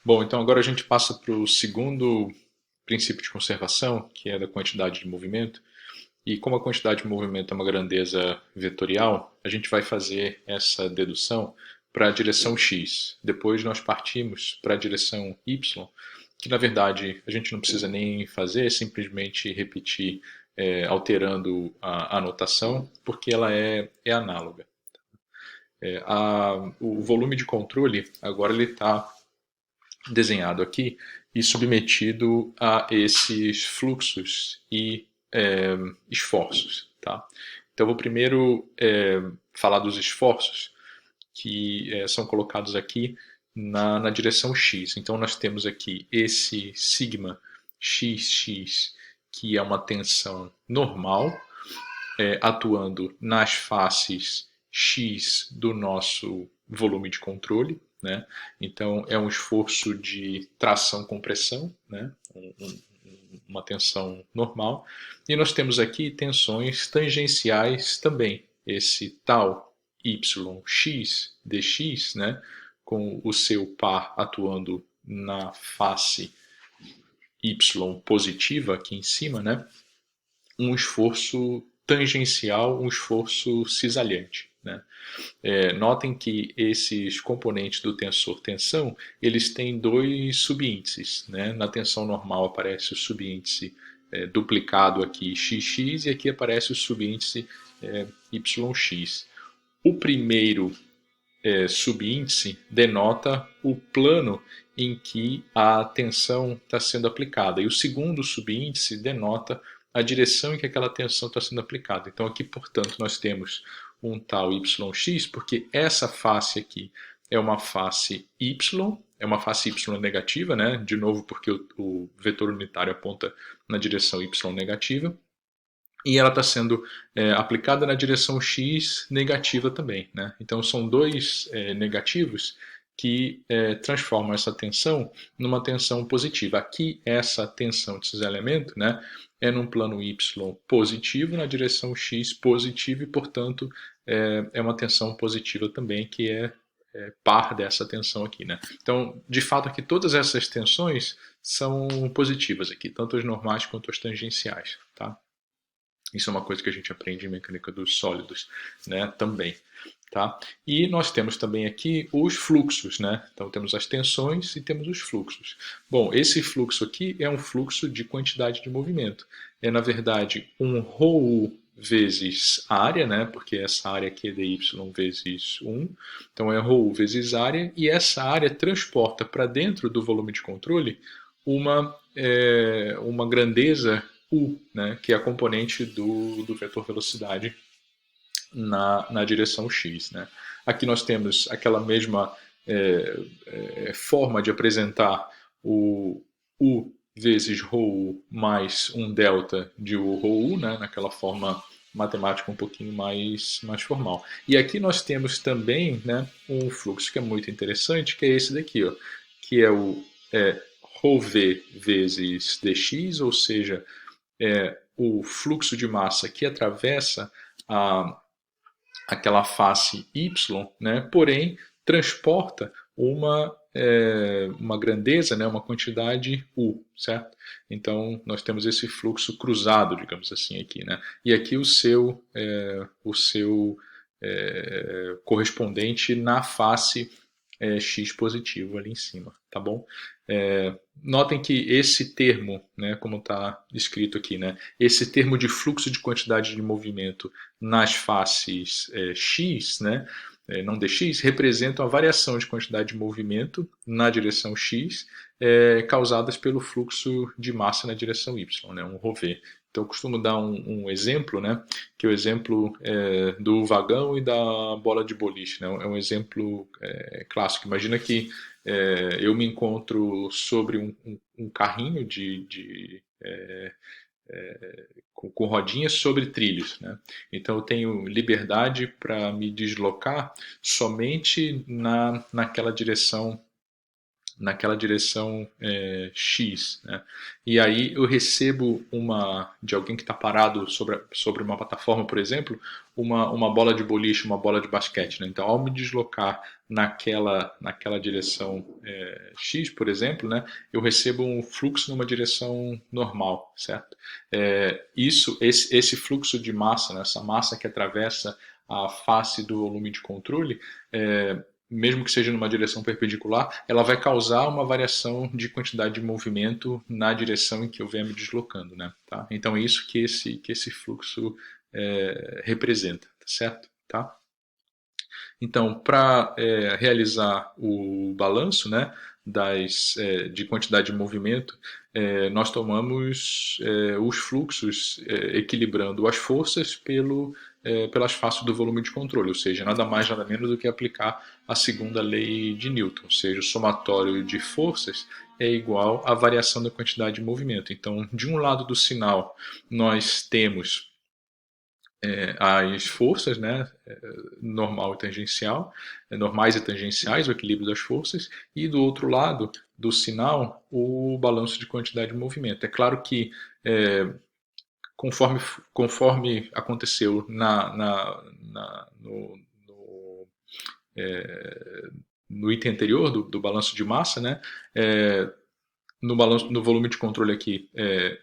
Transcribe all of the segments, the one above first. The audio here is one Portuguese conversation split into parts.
Bom, então agora a gente passa para o segundo princípio de conservação, que é da quantidade de movimento. E como a quantidade de movimento é uma grandeza vetorial, a gente vai fazer essa dedução para a direção x. Depois nós partimos para a direção y, que na verdade a gente não precisa nem fazer, é simplesmente repetir alterando a notação, porque ela é análoga. O volume de controle agora ele está desenhado aqui e submetido a esses fluxos e esforços. Tá? Então, eu vou primeiro falar dos esforços que são colocados aqui na direção x. Então, nós temos aqui esse sigma xx, que é uma tensão normal, atuando nas faces x do nosso volume de controle, né? Então é um esforço de tração-compressão, né? Uma tensão normal. E nós temos aqui tensões tangenciais também. Esse tal yx dx, né? Com o seu par atuando na face y positiva aqui em cima, né? Um esforço tangencial, um esforço cisalhante. Né? Notem que esses componentes do tensor tensão, eles têm dois subíndices. Né? Na tensão normal aparece o subíndice duplicado aqui xx e aqui aparece o subíndice yx. O primeiro subíndice denota o plano em que a tensão está sendo aplicada. E o segundo subíndice denota a direção em que aquela tensão está sendo aplicada. Então aqui, portanto, nós temos um tal yx, porque essa face aqui é uma face y, é uma face y negativa, né? De novo porque o vetor unitário aponta na direção y negativa. E ela está sendo aplicada na direção x negativa também. Né? Então são dois negativos que transformam essa tensão numa tensão positiva. Aqui essa tensão de cisalhamento, né, é num plano y positivo, na direção x positiva e, portanto, é uma tensão positiva também, que é par dessa tensão aqui. Né? Então, de fato, aqui todas essas tensões são positivas aqui, tanto as normais quanto as tangenciais. Tá? Isso é uma coisa que a gente aprende em mecânica dos sólidos, né, também. Tá? E nós temos também aqui os fluxos, né? Então temos as tensões e temos os fluxos. Bom, esse fluxo aqui é um fluxo de quantidade de movimento. É, na verdade, um ρu vezes área, né? Porque essa área aqui é dy vezes 1. Então é ρu vezes área, e essa área transporta para dentro do volume de controle uma grandeza U, né? Que é a componente do vetor velocidade na direção x. Né? Aqui nós temos aquela mesma forma de apresentar o U vezes ρu mais um delta de U ρu, né? Naquela forma matemática um pouquinho mais formal. E aqui nós temos também, né, um fluxo que é muito interessante, que é esse daqui, ó, que é o ρv vezes dx, ou seja, o fluxo de massa que atravessa aquela face y, né, porém transporta uma grandeza, né, uma quantidade U, certo? Então nós temos esse fluxo cruzado, digamos assim, aqui, né? E aqui o seu correspondente na face x positivo ali em cima, tá bom? Notem que esse termo, né, como está escrito aqui, né, esse termo de fluxo de quantidade de movimento nas faces x, né, não dx, representam a variação de quantidade de movimento na direção x causadas pelo fluxo de massa na direção y, né, um ρv. Então eu costumo dar um exemplo, né, que é o exemplo do vagão e da bola de boliche. Né, é um exemplo clássico. Imagina que eu me encontro sobre um carrinho com rodinhas sobre trilhos. Né? Então eu tenho liberdade para me deslocar somente naquela direção naquela direção X, né? E aí eu recebo de alguém que está parado sobre uma plataforma, por exemplo, uma bola de boliche, uma bola de basquete, né? Então, ao me deslocar naquela direção X, por exemplo, né, eu recebo um fluxo numa direção normal, certo? Esse fluxo de massa, né, essa massa que atravessa a face do volume de controle, mesmo que seja numa direção perpendicular, ela vai causar uma variação de quantidade de movimento na direção em que eu venha me deslocando, né? Tá? Então é isso que esse fluxo representa, tá certo? Tá? Então, para realizar o balanço, né, de quantidade de movimento, nós tomamos os fluxos equilibrando as forças pelas faces do volume de controle, ou seja, nada mais nada menos do que aplicar a segunda lei de Newton, ou seja, o somatório de forças é igual à variação da quantidade de movimento. Então, de um lado do sinal, nós temos as forças, né, normal e tangencial, normais e tangenciais, o equilíbrio das forças, e do outro lado do sinal, o balanço de quantidade de movimento. É claro que conforme aconteceu no item anterior do balanço de massa, né, no volume de controle aqui,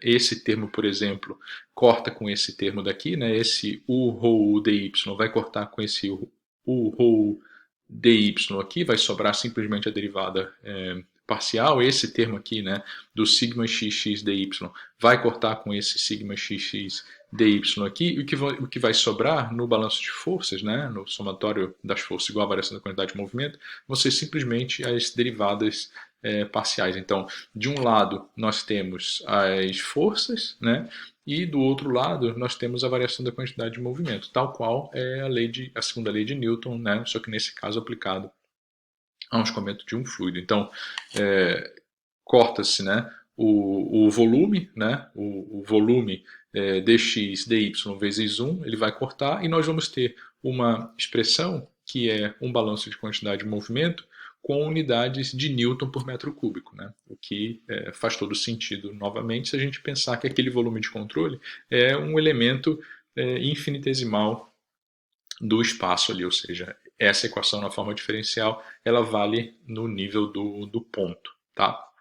esse termo, por exemplo, corta com esse termo daqui, né? Esse U rho dy vai cortar com esse U rho dy aqui, vai sobrar simplesmente a derivada parcial. Esse termo aqui, né, do sigma xx dy, vai cortar com esse sigma xx dy aqui, e o que vai sobrar no balanço de forças, né, no somatório das forças igual à variação da quantidade de movimento, vão ser simplesmente as derivadas parciais. Então, de um lado nós temos as forças, né, e do outro lado nós temos a variação da quantidade de movimento, tal qual é a segunda lei de Newton, né, só que nesse caso aplicado a um escoamento de um fluido. Então, corta-se, né, o volume, né, o volume dx dy vezes 1, ele vai cortar, e nós vamos ter uma expressão que é um balanço de quantidade de movimento com unidades de Newton por metro cúbico, né? O que faz todo sentido, novamente, se a gente pensar que aquele volume de controle é um elemento infinitesimal do espaço ali, ou seja, essa equação na forma diferencial, ela vale no nível do ponto, tá?